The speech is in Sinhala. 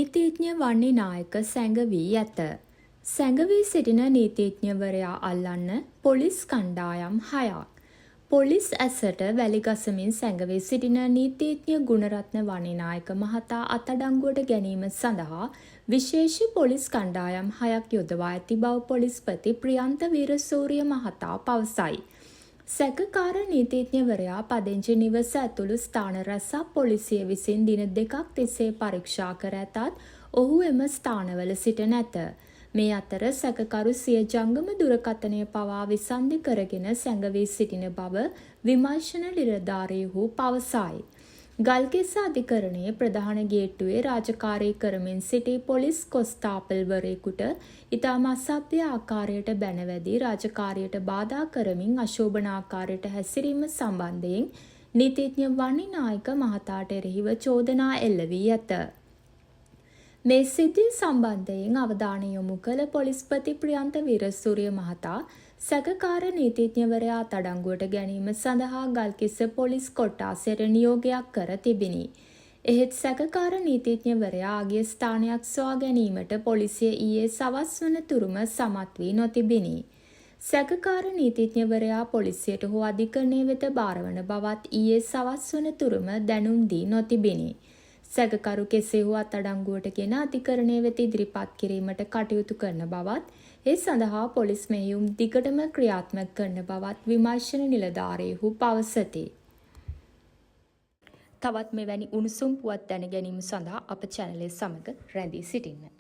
නීතිඥ වන්නේ නායක සැඟවී ඇත. සැඟවී සිටින නීතිඥවරයා අල්ලන්න පොලිස් කණ්ඩායම් 6ක්. පොලිස් ඇසට වැලිගසමින් සැඟවී සිටින නීතිඥ ගුණරත්න වනිනායක මහතා අත්අඩංගුවට ගැනීම සඳහා විශේෂ පොලිස් කණ්ඩායම් 6ක් යොදවා ඇති බව පොලිස්පති ප්‍රියන්ත වීරසූරිය මහතා පවසයි. සැකකාර නීතිඥවරයා පදිංචි නිවස ඇතුළු ස්ථාන රැසක් පොලිසිය විසින් දින 2ක් තිස්සේ පරීක්ෂා කර ඇතත් ඔහු එම ස්ථානවල සිට නැත. මේ අතර සැකකරු සිය ජංගම දුරකථනය පවා විසන්ධි කරගෙන සැඟවී සිටින බව විමර්ශන නිලධාරීහු පවසයි. ගල්කිස්ස අධිකරණයේ ප්‍රධාන ගේට්ටුවේ රාජකාරී කරමින් සිටි පොලිස් කොස්තාපල්වරයෙකුට ඉතාම අසභ්‍ය ආකාරයට බැනවැදී රාජකාරියට බාධා කරමින් අශෝභනාකාරයට හැසිරීම සම්බන්ධයෙන් නීතිඥ වනිනායක මහතාට එරෙහිව චෝදනා එල්ල වී ඇත. මේ සිද්ධිය සම්බන්ධයෙන් අවධානය යොමු කළ පොලිස්පති ප්‍රියන්ත වීරසූරිය මහතා සැකකාර නීතිඥවරයා අත්අඩංගුවට ගැනීම සඳහා ගල්කිස්ස පොලිස් කොට්ටාසයට නියෝගයක් කර තිබිණි. එහෙත් සැකකාර නීතිඥවරයා ආගිය ස්ථානයක් සොයා ගැනීමට පොලිසිය ඊයේ සවස් වන තුරුම සමත් වී නොතිබිණි. සැකකාර නීතිඥවරයා පොලිසියට හෝ අධිකරණය වෙත භාරවන බවත් ඊයේ සවස් වන තුරුම දැනුම් දී නොතිබිණි. සැකකරු කෙසේ හෝ අත්අඩංගුවට ගෙන අධිකරණය වෙත ඉදිරිපත් කිරීමට කටයුතු කරන බවත් ඒ සඳහා පොලිස් මෙහෙයුම් දිගටම ක්‍රියාත්මක කරන බවත් විමර්ශන නිලධාරීහු පවසති. තවත් මෙවැනි උණුසුම් පුවත් දැන ගැනීම සඳහා අප චැනලය සමග රැඳී සිටින්න.